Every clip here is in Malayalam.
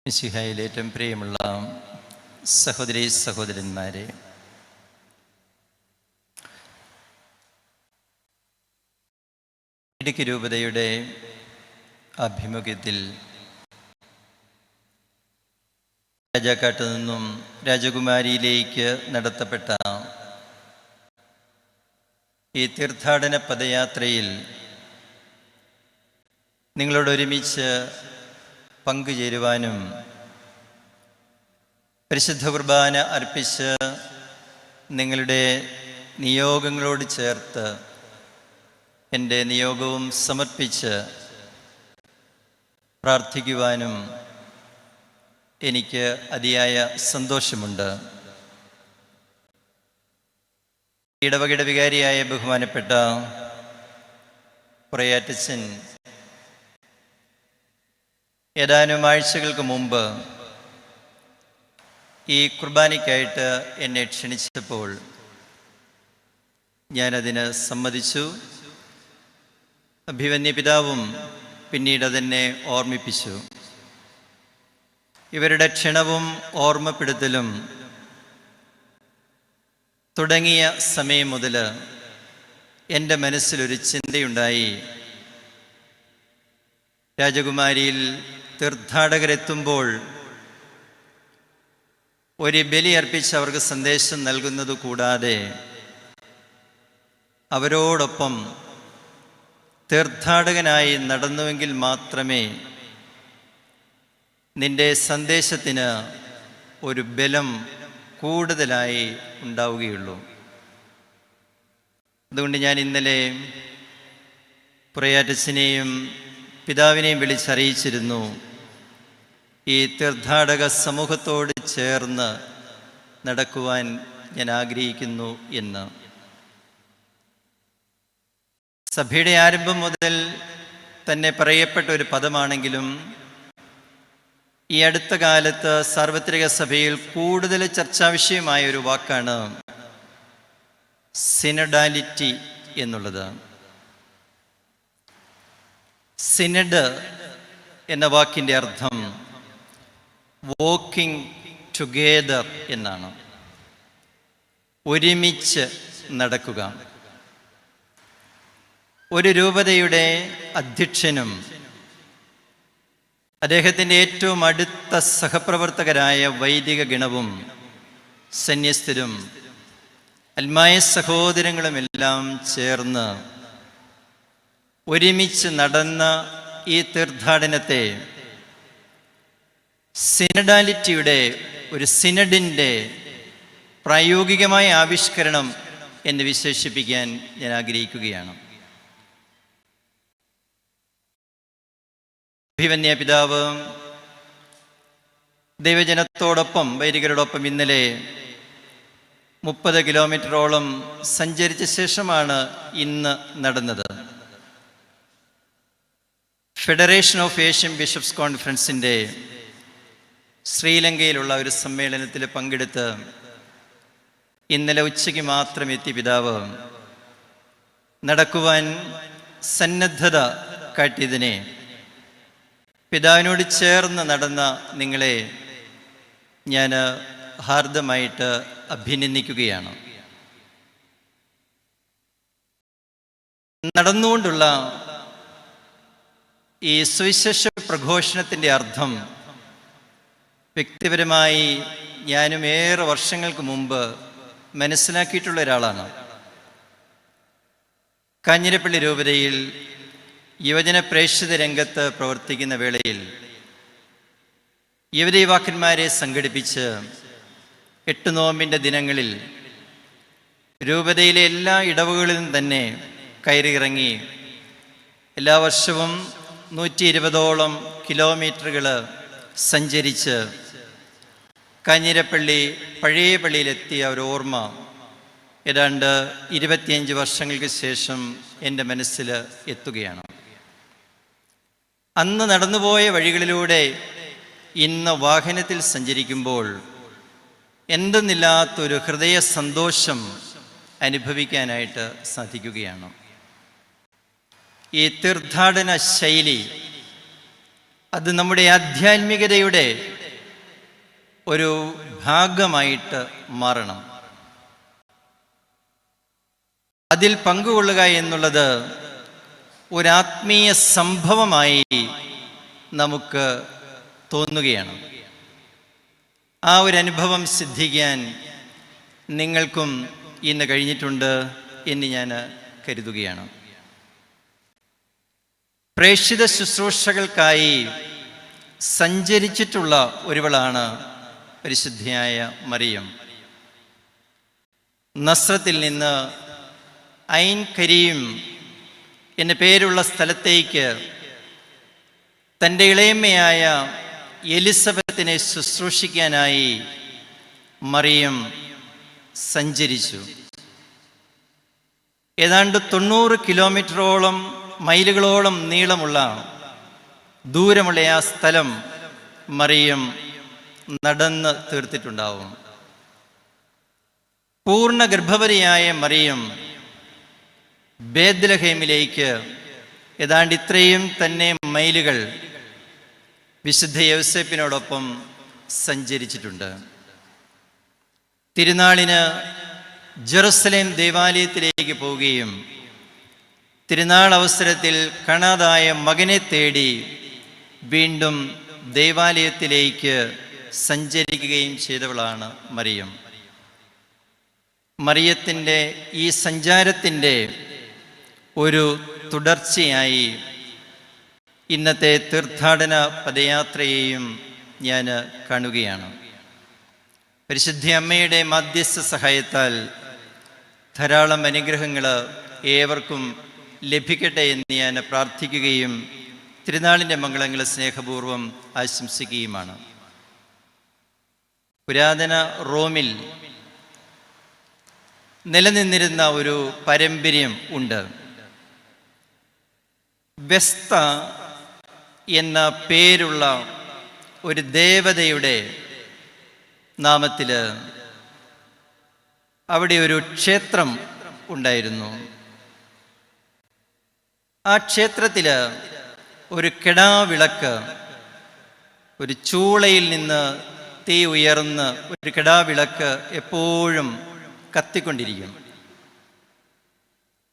മിശിഹായിൽ ഏറ്റവും പ്രിയമുള്ള സഹോദരീ സഹോദരന്മാരെ, ഇടുക്കി രൂപതയുടെ ആഭിമുഖ്യത്തിൽ രാജാക്കാട്ട് നിന്നും രാജകുമാരിയിലേക്ക് നടത്തപ്പെട്ട ഈ തീർത്ഥാടന പദയാത്രയിൽ നിങ്ങളോടൊരുമിച്ച് പങ്കുചേരുവാനും പരിശുദ്ധ കുർബാന അർപ്പിച്ച് നിങ്ങളുടെ നിയോഗങ്ങളോട് ചേർത്ത് എൻ്റെ നിയോഗവും സമർപ്പിച്ച് പ്രാർത്ഥിക്കുവാനും എനിക്ക് അതിയായ സന്തോഷമുണ്ട്. ഇടവകയുടെ വികാരിയായ ബഹുമാനപ്പെട്ട പുറയാറ്റച്ചൻ ഏതാനും ആഴ്ചകൾക്ക് മുമ്പ് ഈ കുർബാനയ്ക്കായിട്ട് എന്നെ ക്ഷണിച്ചപ്പോൾ ഞാനതിന് സമ്മതിച്ചു. അഭിവന്യ പിതാവും പിന്നീട് അതെന്നെ ഓർമ്മിപ്പിച്ചു. ഇവരുടെ ക്ഷണവും ഓർമ്മപ്പെടുത്തലും തുടങ്ങിയ സമയം മുതൽ എൻ്റെ മനസ്സിലൊരു ചിന്തയുണ്ടായി. രാജകുമാരിയിൽ തീർത്ഥാടകരെത്തുമ്പോൾ ഒരു ബലി അർപ്പിച്ച് അവർക്ക് സന്ദേശം നൽകുന്നത് കൂടാതെ അവരോടൊപ്പം തീർത്ഥാടകനായി നടന്നുവെങ്കിൽ മാത്രമേ നിന്റെ സന്ദേശത്തിന് ഒരു ബലം കൂടുതലായി ഉണ്ടാവുകയുള്ളൂ. അതുകൊണ്ട് ഞാൻ ഇന്നലെ പുറയാറ്റച്ചനെയും പിതാവിനെയും വിളിച്ചറിയിച്ചിരുന്നു, ഈ തീർത്ഥാടക സമൂഹത്തോട് ചേർന്ന് നടക്കുവാൻ ഞാൻ ആഗ്രഹിക്കുന്നു എന്ന്. സഭയുടെ ആരംഭം മുതൽ തന്നെ പറയപ്പെട്ട ഒരു പദമാണെങ്കിലും ഈ അടുത്ത കാലത്ത് സാർവത്രിക സഭയിൽ കൂടുതൽ ചർച്ചാവിഷയമായ ഒരു വാക്കാണ് സിനഡാലിറ്റി എന്നുള്ളത്. സിനഡ് എന്ന വാക്കിൻ്റെ അർത്ഥം വോക്കിംഗ് ടുഗെദർ എന്നാണ്, ഒരുമിച്ച് നടക്കുക. ഒരു രൂപതയുടെ അധ്യക്ഷനും അദ്ദേഹത്തിൻ്റെ ഏറ്റവും അടുത്ത സഹപ്രവർത്തകരായ വൈദിക ഗണവും സന്യസ്തരും അൽമായ സഹോദരങ്ങളുമെല്ലാം ചേർന്ന് ഒരുമിച്ച് നടന്ന ഈ തീർത്ഥാടനത്തെ സിനഡാലിറ്റിയുടെ ഒരു സിനഡിൻ്റെ പ്രായോഗികമായ ആവിഷ്കരണം എന്ന് വിശേഷിപ്പിക്കാൻ ഞാൻ ആഗ്രഹിക്കുകയാണ്. അഭിവന്യ പിതാവ് ദൈവജനത്തോടൊപ്പം വൈദികരോടൊപ്പം ഇന്നലെ 30 കിലോമീറ്ററോളം സഞ്ചരിച്ച ശേഷമാണ് ഇന്ന് നടന്നത്. ഫെഡറേഷൻ ഓഫ് ഏഷ്യൻ ബിഷപ്സ് കോൺഫറൻസിൻ്റെ ശ്രീലങ്കയിലുള്ള ഒരു സമ്മേളനത്തിൽ പങ്കെടുത്ത് ഇന്നലെ ഉച്ചയ്ക്ക് മാത്രം എത്തി പിതാവ് നടക്കുവാൻ സന്നദ്ധത കാട്ടിയതിനെ, പിതാവിനോട് ചേർന്ന് നടന്ന നിങ്ങളെ ഞാൻ ഹാർദമായിട്ട് അഭിനന്ദിക്കുകയാണ്. നടന്നുകൊണ്ടുള്ള ഈ സുവിശേഷ പ്രഘോഷണത്തിൻ്റെ അർത്ഥം വ്യക്തിപരമായി ഞാനും ഏറെ വർഷങ്ങൾക്ക് മുമ്പ് മനസ്സിലാക്കിയിട്ടുള്ള ഒരാളാണ്. കാഞ്ഞിരപ്പള്ളി രൂപതയിൽ യുവജന പ്രേക്ഷിത രംഗത്ത് പ്രവർത്തിക്കുന്ന വേളയിൽ യുവതീവാക്കന്മാരെ സംഘടിപ്പിച്ച് 8 നോമ്പിൻ്റെ ദിനങ്ങളിൽ രൂപതയിലെ എല്ലാ ഇടവുകളിലും തന്നെ കയറിയിറങ്ങി എല്ലാ വർഷവും 120ഓളം കിലോമീറ്ററുകൾ സഞ്ചരിച്ച് കാഞ്ഞിരപ്പള്ളി പഴയ പള്ളിയിലെത്തിയ ഒരു ഓർമ്മ ഏതാണ്ട് 25 വർഷങ്ങൾക്ക് ശേഷം എൻ്റെ മനസ്സിൽ എത്തുകയാണ്. അന്ന് നടന്നുപോയ വഴികളിലൂടെ ഇന്ന് വാഹനത്തിൽ സഞ്ചരിക്കുമ്പോൾ എന്തെന്നില്ലാത്തൊരു ഹൃദയ സന്തോഷം അനുഭവിക്കാനായിട്ട് സാധിക്കുകയാണ്. ഈ തീർത്ഥാടന ശൈലി അത് നമ്മുടെ ആധ്യാത്മികതയുടെ ഒരു ഭാഗമായിട്ട് മാറണം. അതിൽ പങ്കുകൊള്ളുക എന്നുള്ളത് ഒരാത്മീയ സംഭവമായി നമുക്ക് തോന്നുകയാണ്. ആ ഒരു അനുഭവം സിദ്ധിക്കാൻ നിങ്ങൾക്കും ഇന്ന് കഴിഞ്ഞിട്ടുണ്ട് എന്ന് ഞാൻ കരുതുകയാണ്. പ്രേക്ഷിത ശുശ്രൂഷകൾക്കായി സഞ്ചരിച്ചിട്ടുള്ള ഒരുവളാണ് പരിശുദ്ധിയായ മറിയം. നസ്രത്തിൽ നിന്ന് ഐൻ കരീം എന്ന പേരുള്ള സ്ഥലത്തേക്ക് തൻ്റെ ഇളയമ്മയായ എലിസബത്തിനെ ശുശ്രൂഷിക്കാനായി മറിയം സഞ്ചരിച്ചു. ഏതാണ്ട് 90 കിലോമീറ്ററോളം മൈലുകളോളം നീളമുള്ള ദൂരമുള്ള ആ സ്ഥലം മറിയം നടന്ന് തീർത്തിട്ടുണ്ടാവും. പൂർണ്ണ ഗർഭവതിയായ മറിയം ബേത്ലഹേമിലേക്ക് ഏതാണ്ട് ഇത്രയും തന്നെ മൈലുകൾ വിശുദ്ധ യൗസേപ്പിനോടൊപ്പം സഞ്ചരിച്ചിട്ടുണ്ട്. തിരുനാളിന് ജെറുസലേം ദേവാലയത്തിലേക്ക് പോവുകയും തിരുനാൾ അവസരത്തിൽ കാണാതായ മകനെ തേടി വീണ്ടും ദേവാലയത്തിലേക്ക് സഞ്ചരിക്കുകയും ചെയ്തവളാണ് മറിയം. മറിയത്തിൻ്റെ ഈ സഞ്ചാരത്തിൻ്റെ ഒരു തുടർച്ചയായി ഇന്നത്തെ തീർത്ഥാടന പദയാത്രയെയും ഞാൻ കാണുകയാണ്. പരിശുദ്ധ അമ്മയുടെ മധ്യസ്ഥ സഹായത്താൽ ധാരാളം അനുഗ്രഹങ്ങൾ ഏവർക്കും ലഭിക്കട്ടെ എന്ന് ഞാൻ പ്രാർത്ഥിക്കുകയും തിരുനാളിൻ്റെ മംഗളങ്ങൾ സ്നേഹപൂർവ്വം ആശംസിക്കുകയുമാണ്. പുരാതന റോമിൽ നിലനിന്നിരുന്ന ഒരു പാരമ്പര്യം ഉണ്ട്. വെസ്ത എന്ന പേരുള്ള ഒരു ദേവതയുടെ നാമത്തിൽ അവിടെ ഒരു ക്ഷേത്രം ഉണ്ടായിരുന്നു. ആ ക്ഷേത്രത്തിൽ ഒരു കെടാവിളക്ക്, ഒരു ചൂളയിൽ നിന്ന് തീ ഉയർന്ന് ഒരു കെടാവിളക്ക് എപ്പോഴും കത്തിക്കൊണ്ടിരിക്കും.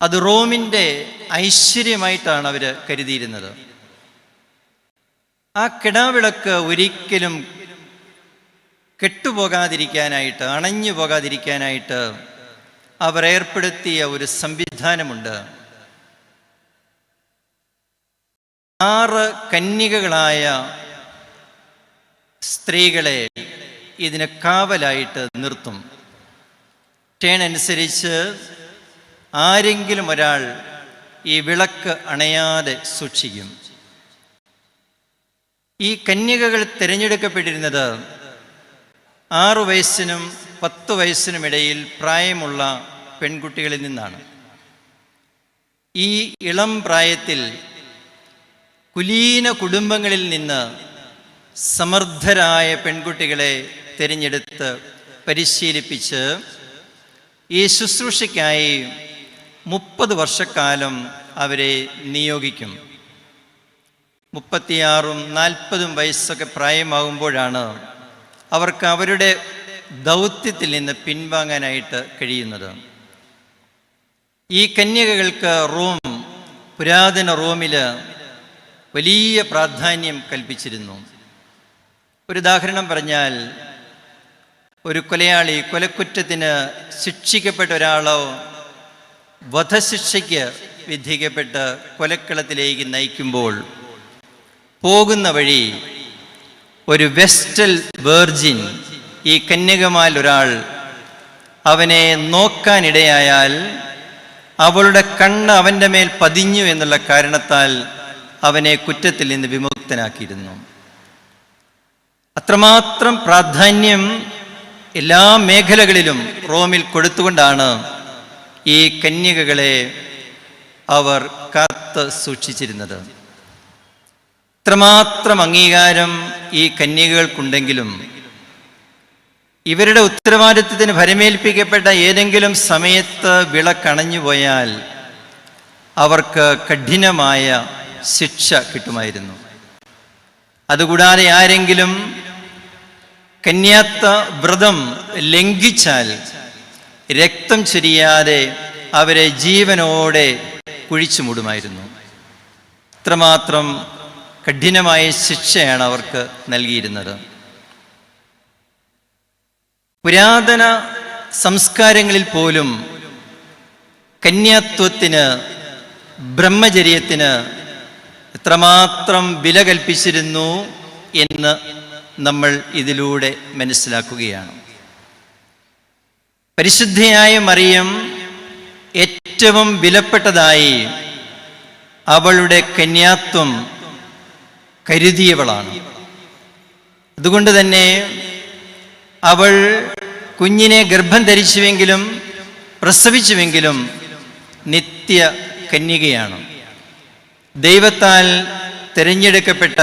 അത് റോമിൻ്റെ ഐശ്വര്യമായിട്ടാണ് അവർ കരുതിയിരുന്നത്. ആ കിടാവിളക്ക് ഒരിക്കലും കെട്ടുപോകാതിരിക്കാനായിട്ട്, അണഞ്ഞു പോകാതിരിക്കാനായിട്ട് അവർ ഏർപ്പെടുത്തിയ ഒരു സംവിധാനമുണ്ട്. 6 കന്യകകളായ സ്ത്രീകളെ ഇതിന് കാവലായിട്ട് നിർത്തും. ടേൺ അനുസരിച്ച് ആരെങ്കിലും ഒരാൾ ഈ വിളക്ക് അണയാതെ സൂക്ഷിക്കും. ഈ കന്യകകൾ തിരഞ്ഞെടുക്കപ്പെട്ടിരുന്നത് 6 വയസ്സിനും 10 വയസ്സിനും ഇടയിൽ പ്രായമുള്ള പെൺകുട്ടികളിൽ നിന്നാണ്. ഈ ഇളം പ്രായത്തിൽ കുലീന കുടുംബങ്ങളിൽ നിന്ന് സമർത്ഥരായ പെൺകുട്ടികളെ തിരഞ്ഞെടുത്ത് പരിശീലിപ്പിച്ച് ഈ ശുശ്രൂഷയ്ക്കായി 30 വർഷക്കാലം അവരെ നിയോഗിക്കും. 36ഉം 40ഉം വയസ്സൊക്കെ പ്രായമാകുമ്പോഴാണ് അവർക്ക് അവരുടെ ദൗത്യത്തിൽ നിന്ന് പിൻവാങ്ങാനായിട്ട് കഴിയുന്നത്. ഈ കന്യകകൾക്ക് പുരാതന റോമിൽ വലിയ പ്രാധാന്യം കൽപ്പിച്ചിരുന്നു. ഒരു ഉദാഹരണം പറഞ്ഞാൽ, ഒരു കൊലയാളി കൊലക്കുറ്റത്തിന് ശിക്ഷിക്കപ്പെട്ട ഒരാളോ വധശിക്ഷയ്ക്ക് വിധിക്കപ്പെട്ട് കൊലക്കളത്തിലേക്ക് നയിക്കുമ്പോൾ പോകുന്ന വഴി ഒരു വെസ്റ്റൽ വെർജിൻ, ഈ കന്യകമാരിൽ ഒരാൾ അവനെ നോക്കാനിടയായാൽ അവളുടെ കണ്ണ് അവൻ്റെ മേൽ പതിഞ്ഞു എന്നുള്ള കാരണത്താൽ അവനെ കുറ്റത്തിൽ നിന്ന് വിമുക്തനാക്കിയിരുന്നു. അത്രമാത്രം പ്രാധാന്യം എല്ലാ മേഖലകളിലും റോമിൽ കൊടുത്തുകൊണ്ടാണ് ഈ കന്യകകളെ അവർ കാത്ത് സൂക്ഷിച്ചിരുന്നത്. ഇത്രമാത്രം അംഗീകാരം ഈ കന്യകകൾക്കുണ്ടെങ്കിലും ഇവരുടെ ഉത്തരവാദിത്വത്തിന് ഭരമേൽപ്പിക്കപ്പെട്ട ഏതെങ്കിലും സമയത്ത് വിളക്കണഞ്ഞു പോയാൽ അവർക്ക് കഠിനമായ ശിക്ഷ കിട്ടുമായിരുന്നു. അതുകൂടാതെ ആരെങ്കിലും കന്യാത്വ വ്രതം ലംഘിച്ചാൽ രക്തം ചൊരിയാതെ അവരെ ജീവനോടെ കുഴിച്ചു മൂടുമായിരുന്നു. ഇത്രമാത്രം കഠിനമായ ശിക്ഷയാണ് അവർക്ക് നൽകിയിരുന്നത്. പുരാതന സംസ്കാരങ്ങളിൽ പോലും കന്യാത്വത്തിന്, ബ്രഹ്മചര്യത്തിന് എത്രമാത്രം വില കൽപ്പിച്ചിരുന്നു എന്ന് നമ്മൾ ഇതിലൂടെ മനസ്സിലാക്കുകയാണ്. പരിശുദ്ധയായ മറിയം ഏറ്റവും വിലപ്പെട്ടതായി അവളുടെ കന്യാത്വം കരുതിയവളാണ്. അതുകൊണ്ട് തന്നെ അവൾ കുഞ്ഞിനെ ഗർഭം ധരിച്ചുവെങ്കിലും പ്രസവിച്ചുവെങ്കിലും നിത്യ കന്യകയാണ്. ദൈവത്താൽ തിരഞ്ഞെടുക്കപ്പെട്ട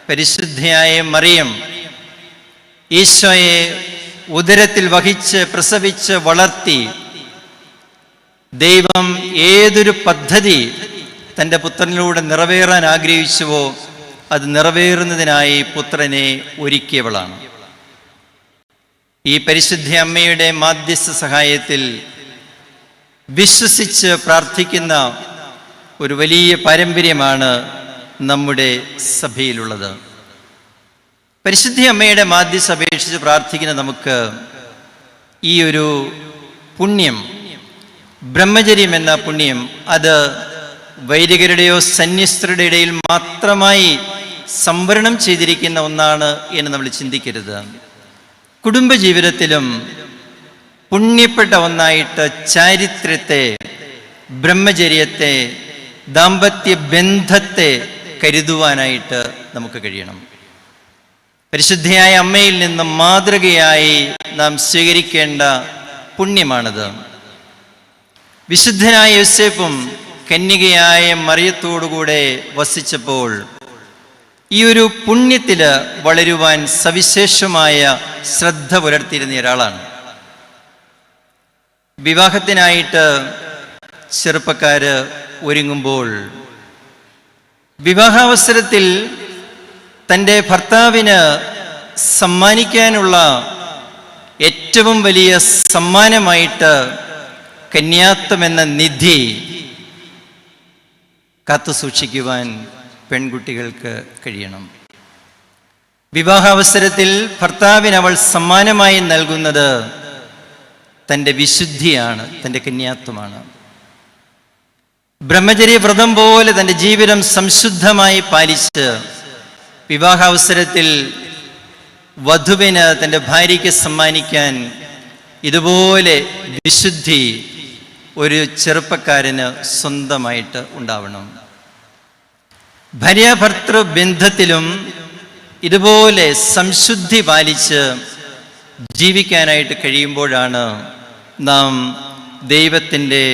പരിശുദ്ധയായ മറിയം ഈശോയെ ഉദരത്തിൽ വഹിച്ച് പ്രസവിച്ച് വളർത്തി, ദൈവം ഏതൊരു പദ്ധതി തൻ്റെ പുത്രനിലൂടെ നിറവേറാൻ ആഗ്രഹിച്ചുവോ അത് നിറവേറുന്നതിനായി പുത്രനെ ഒരുക്കിയവളാണ്. ഈ പരിശുദ്ധ അമ്മയുടെ മാധ്യസ്ഥ സഹായത്തിൽ വിശ്വസിച്ച് പ്രാർത്ഥിക്കുന്ന ഒരു വലിയ പാരമ്പര്യമാണ് നമ്മുടെ സഭയിലുള്ളത്. പരിശുദ്ധ അമ്മയുടെ മാധ്യസ്ഥ അപേക്ഷിച്ച് പ്രാർത്ഥിക്കുന്ന നമുക്ക് ഈ ഒരു പുണ്യം, ബ്രഹ്മചര്യം എന്ന പുണ്യം, അത് വൈദികരുടെയോ സന്യസ്തരുടെ ഇടയിൽ മാത്രമായി സംവരണം ചെയ്തിരിക്കുന്ന ഒന്നാണ് എന്ന് നമ്മൾ ചിന്തിക്കരുത്. കുടുംബജീവിതത്തിലും പുണ്യപ്പെട്ട ഒന്നായിട്ട് ചാരിത്രത്തെ, ബ്രഹ്മചര്യത്തെ, ദാമ്പത്യ ബന്ധത്തെ കരുതുവാനായിട്ട് നമുക്ക് കഴിയണം. പരിശുദ്ധയായ അമ്മയിൽ നിന്നും മാതൃകയായി നാം സ്വീകരിക്കേണ്ട പുണ്യമാണിത്. വിശുദ്ധനായ യോസേപ്പും കന്യകയായ മറിയത്തോടുകൂടെ വസിച്ചപ്പോൾ ഈ ഒരു പുണ്യത്തിൽ വളരുവാൻ സവിശേഷമായ ശ്രദ്ധ പുലർത്തിയിരുന്ന ഒരാളാണ്. വിവാഹത്തിനായിട്ട് ചെറുപ്പക്കാര് ഒരുങ്ങുമ്പോൾ വിവാഹാവസരത്തിൽ തൻ്റെ ഭർത്താവിന് സമ്മാനിക്കാനുള്ള ഏറ്റവും വലിയ സമ്മാനമായിട്ട് കന്യാത്വം എന്ന നിധി കാത്തു സൂക്ഷിക്കുവാൻ പെൺകുട്ടികൾക്ക് കഴിയണം. വിവാഹാവസരത്തിൽ ഭർത്താവിന് അവൾ സമ്മാനമായി നൽകുന്നത് തൻ്റെ വിശുദ്ധിയാണ്, തൻ്റെ കന്യാത്വമാണ്. ബ്രഹ്മചര്യ വ്രതം പോലെ തൻ്റെ ജീവിതം സംശുദ്ധമായി പാലിച്ച് വിവാഹാവസരത്തിൽ വധുവിന് തൻ്റെ ഭാര്യയ്ക്ക് സമ്മാനിക്കാൻ ഇതുപോലെ വിശുദ്ധി ഒരു ചെറുപ്പക്കാരന് സ്വന്തമായിട്ട് ഉണ്ടാവണം. ഭാര്യാഭർത്തൃ ബന്ധത്തിലും ഇതുപോലെ സംശുദ്ധി പാലിച്ച് ജീവിക്കാനായിട്ട് കഴിയുമ്പോഴാണ് നാം ദൈവത്തിൻ്റെ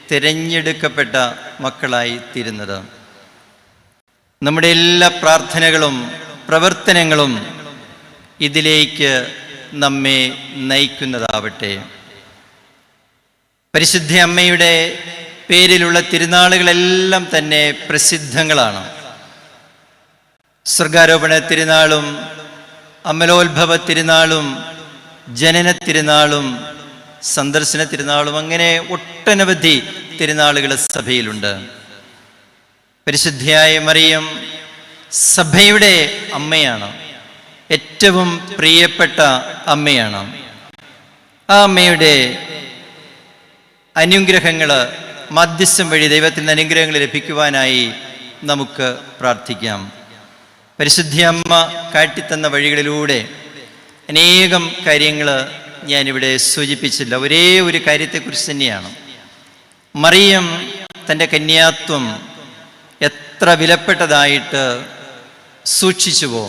തിരഞ്ഞെടുക്കപ്പെട്ട മക്കളായി തീരുന്നത്. നമ്മുടെ എല്ലാ പ്രാർത്ഥനകളും പ്രവർത്തനങ്ങളും ഇതിലേക്ക് നമ്മെ നയിക്കുന്നതാവട്ടെ. പരിശുദ്ധ അമ്മയുടെ പേരിലുള്ള തിരുനാളുകളെല്ലാം തന്നെ പ്രസിദ്ധങ്ങളാണ്. സ്വർഗാരോപണ തിരുനാളും അമലോത്ഭവ തിരുനാളും ജനന തിരുനാളും സന്ദർശന തിരുനാളും, അങ്ങനെ ഒട്ടനവധി തിരുനാളുകൾ സഭയിലുണ്ട്. പരിശുദ്ധയായ മറിയം സഭയുടെ അമ്മയാണ്, ഏറ്റവും പ്രിയപ്പെട്ട അമ്മയാണ്. ആ അമ്മയുടെ അനുഗ്രഹങ്ങൾ, മധ്യസ്ഥം വഴി ദൈവത്തിൻ്റെ അനുഗ്രഹങ്ങൾ ലഭിക്കുവാനായി നമുക്ക് പ്രാർത്ഥിക്കാം. പരിശുദ്ധ അമ്മ കാട്ടിത്തന്ന വഴികളിലൂടെ അനേകം കാര്യങ്ങൾ ഞാനിവിടെ സൂചിപ്പിച്ചില്ല. ഒരേ ഒരു കാര്യത്തെക്കുറിച്ച് തന്നെയാണ്. മറിയം തൻ്റെ കന്യാത്വം എത്ര വിലപ്പെട്ടതായിട്ട് സൂക്ഷിച്ചുവോ,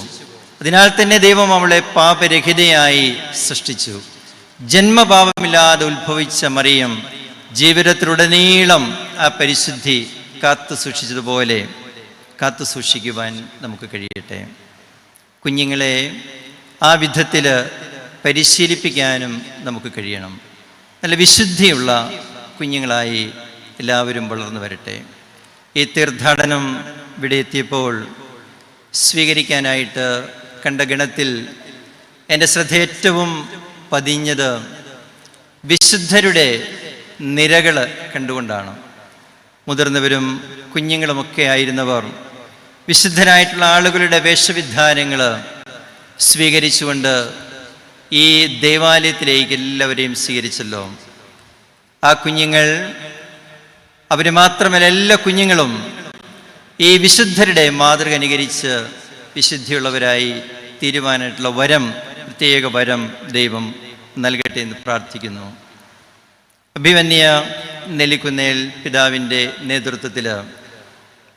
അതിനാൽ തന്നെ ദൈവം അവളെ പാപരഹിതയായി സൃഷ്ടിച്ചു. ജന്മപാപമില്ലാതെ ഉത്ഭവിച്ച മറിയം ജീവിതത്തിലുടനീളം ആ പരിശുദ്ധി കാത്തു സൂക്ഷിച്ചതുപോലെ കാത്തു സൂക്ഷിക്കുവാൻ നമുക്ക് കഴിയട്ടെ. കുഞ്ഞുങ്ങളെ ആ വിധത്തിൽ പരിശീലിപ്പിക്കാനും നമുക്ക് കഴിയണം. നല്ല വിശുദ്ധിയുള്ള കുഞ്ഞുങ്ങളായി എല്ലാവരും വളർന്നു വരട്ടെ. ഈ തീർത്ഥാടനം ഇവിടെ എത്തിയപ്പോൾ സ്വീകരിക്കാനായിട്ട് കണ്ട ഗണത്തിൽ എൻ്റെ ശ്രദ്ധ ഏറ്റവും പതിഞ്ഞത് വിശുദ്ധരുടെ നിരകൾ കണ്ടുകൊണ്ടാണ്. മുതിർന്നവരും കുഞ്ഞുങ്ങളുമൊക്കെ ആയിരുന്നവർ വിശുദ്ധരായിട്ടുള്ള ആളുകളുടെ വേഷവിധാനങ്ങൾ സ്വീകരിച്ചുകൊണ്ട് ഈ ദേവാലയത്തിലേക്ക് എല്ലാവരെയും സ്വീകരിച്ചല്ലോ. ആ കുഞ്ഞുങ്ങൾ, അവർ മാത്രമല്ല എല്ലാ കുഞ്ഞുങ്ങളും ഈ വിശുദ്ധരുടെ മാതൃക അനുകരിച്ച് വിശുദ്ധിയുള്ളവരായി തീരുവാനായിട്ടുള്ള വരം, പ്രത്യേക വരം ദൈവം നൽകട്ടെ എന്ന് പ്രാർത്ഥിക്കുന്നു. അഭിമന്യ നെല്ലിക്കുന്നേൽ പിതാവിൻ്റെ നേതൃത്വത്തിൽ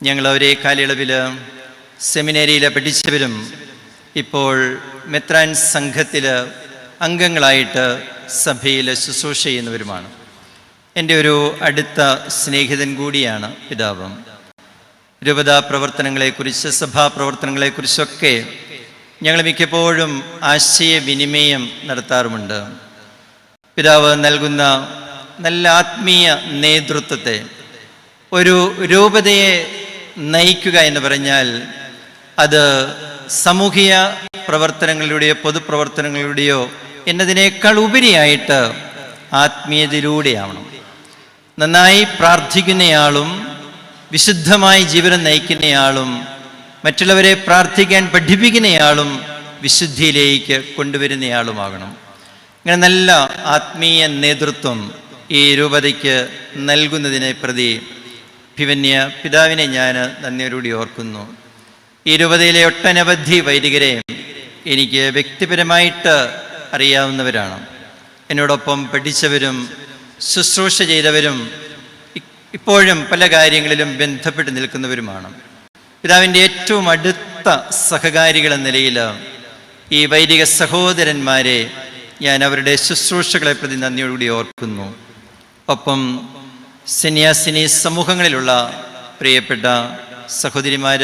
ഞങ്ങൾ ഒരേ കാലയളവിൽ സെമിനറിയിൽ പഠിച്ചവരും ഇപ്പോൾ മെത്രാൻ സംഘത്തിൽ അംഗങ്ങളായിട്ട് സഭയിൽ ശുശ്രൂഷ ചെയ്യുന്നവരുമാണ്. എൻ്റെ ഒരു അടുത്ത സ്നേഹിതൻ കൂടിയാണ് പിതാവ്. രൂപതാ പ്രവർത്തനങ്ങളെക്കുറിച്ച്, സഭാ പ്രവർത്തനങ്ങളെക്കുറിച്ചൊക്കെ ഞങ്ങൾ മിക്കപ്പോഴും ആശയവിനിമയം നടത്താറുമുണ്ട്. പിതാവ് നൽകുന്ന നല്ല ആത്മീയ നേതൃത്വത്തെ, ഒരു രൂപതയെ നയിക്കുക എന്ന് പറഞ്ഞാൽ അത് സാമൂഹിക പ്രവർത്തനങ്ങളിലൂടെയോ പൊതുപ്രവർത്തനങ്ങളിലൂടെയോ എന്നതിനേക്കാൾ ഉപരിയായിട്ട് ആത്മീയതയിലൂടെയാവണം. നന്നായി പ്രാർത്ഥിക്കുന്നയാളും വിശുദ്ധമായി ജീവിതം നയിക്കുന്നയാളും മറ്റുള്ളവരെ പ്രാർത്ഥിക്കാൻ പഠിപ്പിക്കുന്നയാളും വിശുദ്ധിയിലേക്ക് കൊണ്ടുവരുന്നയാളുമാകണം. ഇങ്ങനെ നല്ല ആത്മീയ നേതൃത്വം ഈ രൂപതയ്ക്ക് നൽകുന്നതിനെ പ്രതി അഭിമന്യ പിതാവിനെ ഞാൻ നന്ദിയോടുകൂടി ഓർക്കുന്നു. ഈ രൂപതയിലെ ഒട്ടനവധി വൈദികരെ എനിക്ക് വ്യക്തിപരമായിട്ട് അറിയാവുന്നവരാണ്. എന്നോടൊപ്പം പഠിച്ചവരും ശുശ്രൂഷ ചെയ്തവരും ഇപ്പോഴും പല കാര്യങ്ങളിലും ബന്ധപ്പെട്ട് നിൽക്കുന്നവരുമാണ്. പിതാവിൻ്റെ ഏറ്റവും അടുത്ത സഹകാരികൾ എന്ന നിലയിൽ ഈ വൈദിക സഹോദരന്മാരെ ഞാൻ അവരുടെ ശുശ്രൂഷകളെ പ്രതി നന്ദിയോടുകൂടി ഓർക്കുന്നു. ഒപ്പം സന്യാസിനി സമൂഹങ്ങളിലുള്ള പ്രിയപ്പെട്ട സഹോദരിമാർ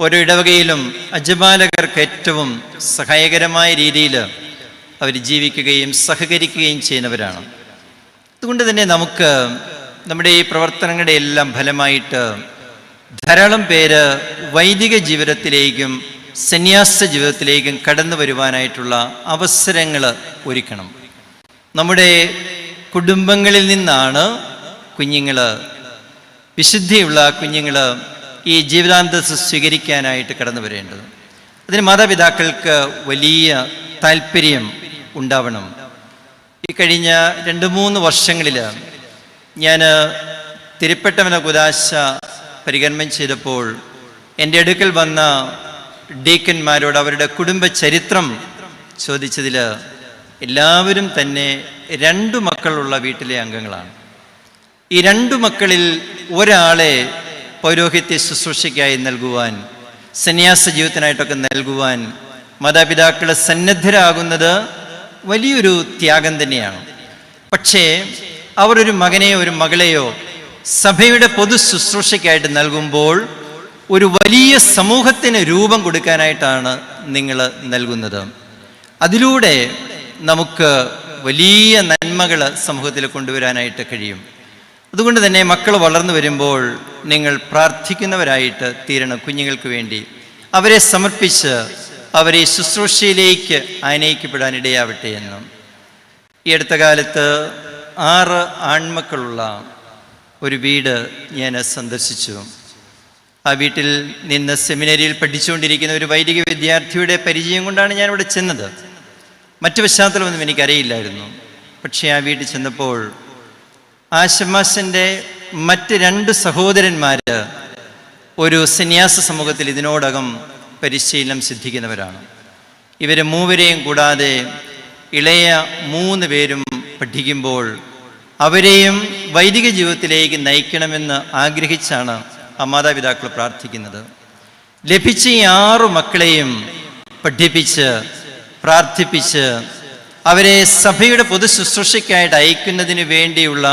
ഓരോ ഇടവകയിലും അജപാലകർക്ക് ഏറ്റവും സഹായകരമായ രീതിയിൽ അവർ ജീവിക്കുകയും സഹകരിക്കുകയും ചെയ്യുന്നവരാണ്. അതുകൊണ്ട് തന്നെ നമുക്ക് നമ്മുടെ ഈ പ്രവർത്തനങ്ങളുടെ എല്ലാം ഫലമായിട്ട് ധാരാളം പേര് വൈദിക ജീവിതത്തിലേക്കും സന്യാസ ജീവിതത്തിലേക്കും കടന്നു വരുവാനായിട്ടുള്ള അവസരങ്ങൾ ഒരുക്കണം. നമ്മുടെ കുടുംബങ്ങളിൽ നിന്നാണ് കുഞ്ഞുങ്ങൾ, വിശുദ്ധിയുള്ള കുഞ്ഞുങ്ങൾ ഈ ജീവിതാന്തസ് സ്വീകരിക്കാനായിട്ട് കടന്നു വരേണ്ടത്. അതിന് മാതാപിതാക്കൾക്ക് വലിയ താല്പര്യം ഉണ്ടാവണം. ഈ കഴിഞ്ഞ 2-3 വർഷങ്ങളിൽ ഞാൻ തിരുപ്പട്ടമന കുദാശ പരികർമ്മം ചെയ്തപ്പോൾ എൻ്റെ അടുക്കൽ വന്ന ഡീക്കന്മാരോട് അവരുടെ കുടുംബ ചരിത്രം ചോദിച്ചതിൽ എല്ലാവരും തന്നെ 2 മക്കളുള്ള വീട്ടിലെ അംഗങ്ങളാണ്. ഈ 2 മക്കളിൽ ഒരാളെ പൗരോഹിത്യ ശുശ്രൂഷയ്ക്കായി നൽകുവാൻ, സന്യാസ ജീവിതത്തിനായിട്ടൊക്കെ നൽകുവാൻ മാതാപിതാക്കൾ സന്നദ്ധരാകുന്നത് വലിയൊരു ത്യാഗം തന്നെയാണ്. പക്ഷേ അവർ ഒരു മകനെയോ ഒരു മകളെയോ സഭയുടെ പൊതു ശുശ്രൂഷയ്ക്കായിട്ട് നൽകുമ്പോൾ ഒരു വലിയ സമൂഹത്തിന് രൂപം കൊടുക്കാനായിട്ടാണ് നിങ്ങൾ നൽകുന്നത്. അതിലൂടെ നമുക്ക് വലിയ നന്മകൾ സമൂഹത്തിൽ കൊണ്ടുവരാനായിട്ട് കഴിയും. അതുകൊണ്ട് തന്നെ മക്കൾ വളർന്നു വരുമ്പോൾ നിങ്ങൾ പ്രാർത്ഥിക്കുന്നവരായിട്ട് തീരണം. കുഞ്ഞുങ്ങൾക്ക് വേണ്ടി അവരെ സമർപ്പിച്ച് അവരെ ശുശ്രൂഷയിലേക്ക് ആനയിക്കപ്പെടാനിടയാവട്ടെ എന്നും. ഈ അടുത്ത കാലത്ത് 6 ആൺമക്കളുള്ള ഒരു വീട് ഞാൻ സന്ദർശിച്ചു. ആ വീട്ടിൽ നിന്ന് സെമിനറിയിൽ പഠിച്ചുകൊണ്ടിരിക്കുന്ന ഒരു വൈദിക വിദ്യാർത്ഥിയുടെ പരിചയം കൊണ്ടാണ് ഞാൻ ഇവിടെ ചെന്നത്. മറ്റു പശ്ചാത്തലമൊന്നും എനിക്കറിയില്ലായിരുന്നു. പക്ഷേ ആ വീട്ടിൽ ചെന്നപ്പോൾ ആ ഷമ്മാസിൻ്റെ മറ്റ് 2 സഹോദരന്മാർ ഒരു സന്യാസ സമൂഹത്തിൽ ഇതിനോടകം പരിശീലനം സിദ്ധിക്കുന്നവരാണ്. ഇവർ 3 കൂടാതെ ഇളയ 3 പേരും പഠിക്കുമ്പോൾ അവരെയും വൈദിക ജീവിതത്തിലേക്ക് നയിക്കണമെന്ന് ആഗ്രഹിച്ചാണ് ആ മാതാപിതാക്കൾ പ്രാർത്ഥിക്കുന്നത്. ലഭിച്ച ഈ 6 മക്കളെയും പഠിപ്പിച്ച് പ്രാർത്ഥിപ്പിച്ച് അവരെ സഭയുടെ പൊതു ശുശ്രൂഷയ്ക്കായിട്ട് അയക്കുന്നതിന് വേണ്ടിയുള്ള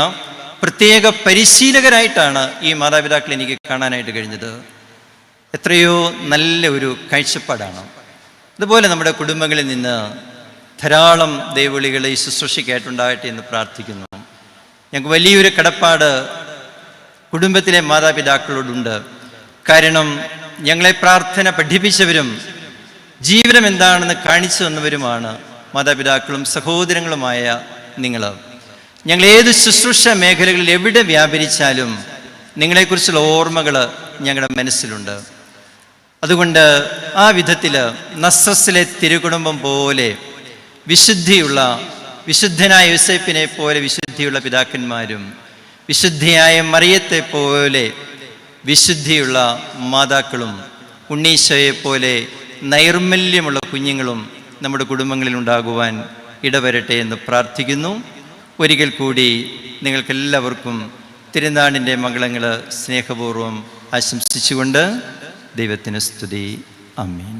പ്രത്യേക പരിശീലകരായിട്ടാണ് ഈ മാതാപിതാക്കൾ എനിക്ക് കാണാനായിട്ട് കഴിഞ്ഞത്. എത്രയോ നല്ല ഒരു കാഴ്ചപ്പാടാണ്. അതുപോലെ നമ്മുടെ കുടുംബങ്ങളിൽ നിന്ന് ധാരാളം ദൈവവിളികൾ ഈ ശുശ്രൂഷയ്ക്കായിട്ടുണ്ടാകട്ടെ എന്ന് പ്രാർത്ഥിക്കുന്നു. ഞങ്ങൾക്ക് വലിയൊരു കടപ്പാട് കുടുംബത്തിലെ മാതാപിതാക്കളോടുണ്ട്. കാരണം ഞങ്ങളെ പ്രാർത്ഥന പഠിപ്പിച്ചവരും ജീവിതം എന്താണെന്ന് കാണിച്ചു തന്നവരുമാണ് മാതാപിതാക്കളും സഹോദരങ്ങളുമായ നിങ്ങൾ. ഞങ്ങൾ ഏത് ശുശ്രൂഷ മേഖലകളിൽ എവിടെ വ്യാപരിച്ചാലും നിങ്ങളെക്കുറിച്ചുള്ള ഓർമ്മകൾ ഞങ്ങളുടെ മനസ്സിലുണ്ട്. അതുകൊണ്ട് ആ വിധത്തിൽ നസ്രസിലെ തിരുകുടുംബം പോലെ വിശുദ്ധനായ യോസേപ്പിനെ പോലെ വിശുദ്ധിയുള്ള പിതാക്കന്മാരും വിശുദ്ധിയായ മറിയത്തെ പോലെ വിശുദ്ധിയുള്ള മാതാക്കളും ഉണ്ണീശോയെ പോലെ നൈർമല്യമുള്ള കുഞ്ഞുങ്ങളും നമ്മുടെ കുടുംബങ്ങളിൽ ഉണ്ടാകുവാൻ ഇടവരട്ടെ എന്ന് പ്രാർത്ഥിക്കുന്നു. ഒരിക്കൽ കൂടി നിങ്ങൾക്കെല്ലാവർക്കും തിരുനാളിൻ്റെ മംഗളങ്ങൾ സ്നേഹപൂർവ്വം ആശംസിച്ചുകൊണ്ട് ദൈവത്തിന് സ്തുതി. ആമേൻ.